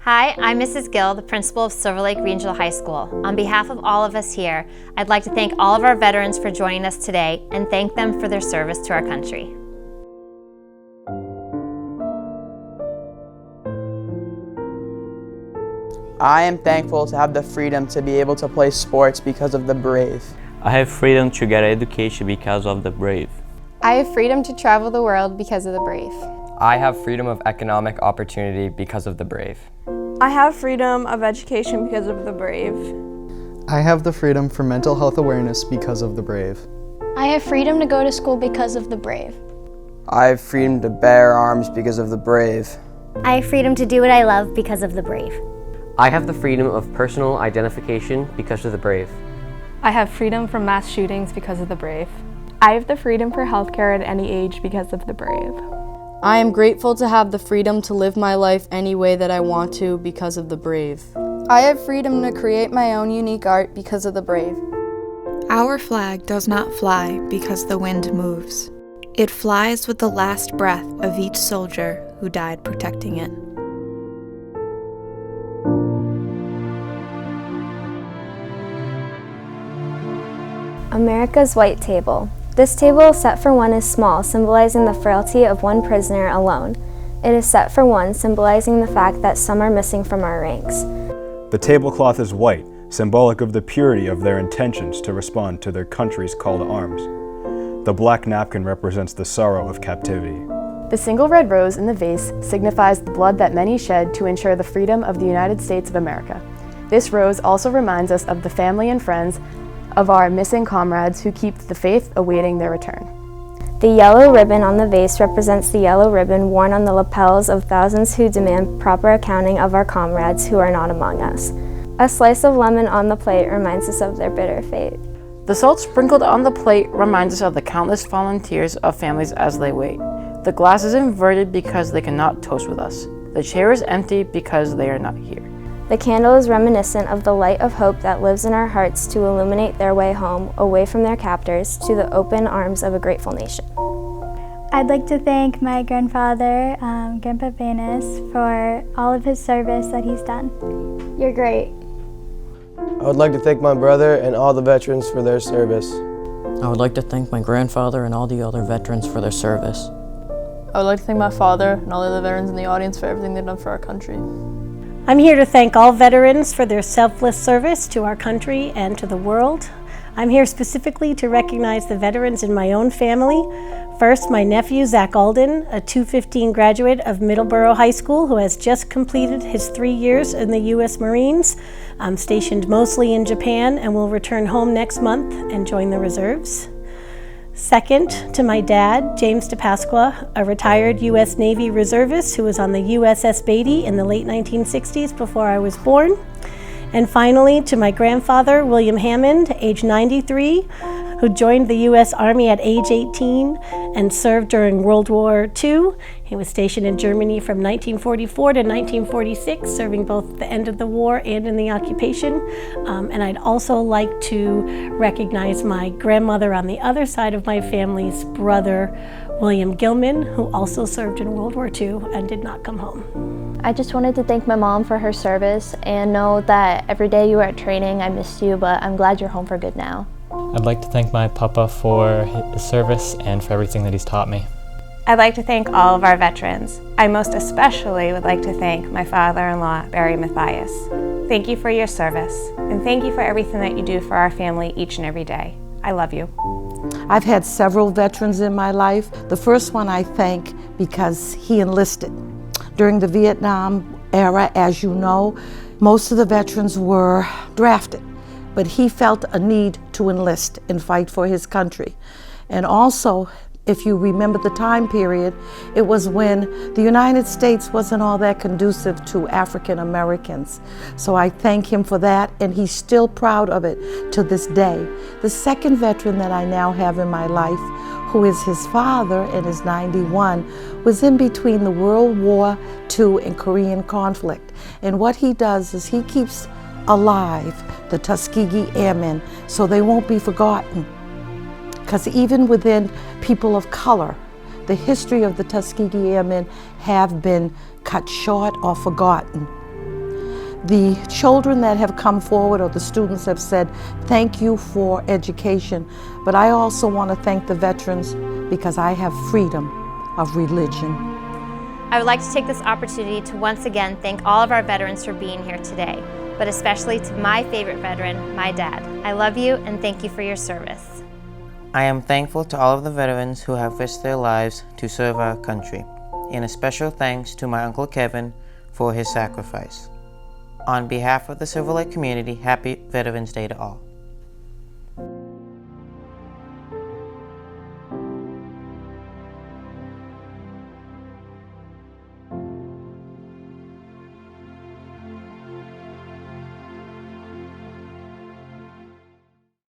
Hi, I'm Mrs. Gill, the principal of Silver Lake Regional High School. On behalf of all of us here, I'd like to thank all of our veterans for joining us today and thank them for their service to our country. I am thankful to have the freedom to be able to play sports because of the brave. I have freedom to get education because of the brave. I have freedom to travel the world because of the brave. I have freedom of economic opportunity because of the brave. I have freedom of education because of the brave. I have the freedom for mental health awareness because of the brave. I have freedom to go to school because of the brave. I have freedom to bear arms because of the brave. I have freedom to do what I love because of the brave. I have the freedom of personal identification because of the brave. I have freedom from mass shootings because of the brave. I have the freedom for healthcare at any age because of the brave. I am grateful to have the freedom to live my life any way that I want to because of the brave. I have freedom to create my own unique art because of the brave. Our flag does not fly because the wind moves. It flies with the last breath of each soldier who died protecting it. America's White Table. This table set for one is small, symbolizing the frailty of one prisoner alone. It is set for one, symbolizing the fact that some are missing from our ranks. The tablecloth is white, symbolic of the purity of their intentions to respond to their country's call to arms. The black napkin represents the sorrow of captivity. The single red rose in the vase signifies the blood that many shed to ensure the freedom of the United States of America. This rose also reminds us of the family and friends of our missing comrades who keep the faith awaiting their return. The yellow ribbon on the vase represents the yellow ribbon worn on the lapels of thousands who demand proper accounting of our comrades who are not among us. A slice of lemon on the plate reminds us of their bitter fate. The salt sprinkled on the plate reminds us of the countless fallen tears of families as they wait. The glass is inverted because they cannot toast with us. The chair is empty because they are not here. The candle is reminiscent of the light of hope that lives in our hearts to illuminate their way home, away from their captors, to the open arms of a grateful nation. I'd like to thank my grandfather, Grandpa Vanis, for all of his service that he's done. You're great. I would like to thank my brother and all the veterans for their service. I would like to thank my grandfather and all the other veterans for their service. I would like to thank my father and all the other veterans in the audience for everything they've done for our country. I'm here to thank all veterans for their selfless service to our country and to the world. I'm here specifically to recognize the veterans in my own family. First, my nephew, Zach Alden, a 215 graduate of Middleborough High School who has just completed his 3 years in the U.S. Marines, stationed mostly in Japan, and will return home next month and join the reserves. Second, to my dad, James DePasqua, a retired U.S. Navy reservist who was on the USS Beatty in the late 1960s before I was born. And finally, to my grandfather, William Hammond, age 93, who joined the U.S. Army at age 18 and served during World War II. He was stationed in Germany from 1944 to 1946, serving both at the end of the war and in the occupation. And I'd also like to recognize my grandmother on the other side of my family's brother, William Gilman, who also served in World War II and did not come home. I just wanted to thank my mom for her service and know that every day you were at training, I missed you, but I'm glad you're home for good now. I'd like to thank my papa for his service and for everything that he's taught me. I'd like to thank all of our veterans. I most especially would like to thank my father-in-law, Barry Mathias. Thank you for your service, and thank you for everything that you do for our family each and every day. I love you. I've had several veterans in my life. The first one I thank because he enlisted. During the Vietnam era, as you know, most of the veterans were drafted, but he felt a need to enlist and fight for his country. And also, if you remember the time period, it was when the United States wasn't all that conducive to African Americans. So I thank him for that, and he's still proud of it to this day. The second veteran that I now have in my life, who is his father and is 91, was in between the World War II and Korean conflict. And what he does is he keeps alive the Tuskegee Airmen so they won't be forgotten. Because even within people of color, the history of the Tuskegee Airmen have been cut short or forgotten. The children that have come forward or the students have said, thank you for education, but I also want to thank the veterans because I have freedom of religion. I would like to take this opportunity to once again thank all of our veterans for being here today, but especially to my favorite veteran, my dad. I love you and thank you for your service. I am thankful to all of the veterans who have risked their lives to serve our country, and a special thanks to my Uncle Kevin for his sacrifice. On behalf of the Silver Lake community, happy Veterans Day to all.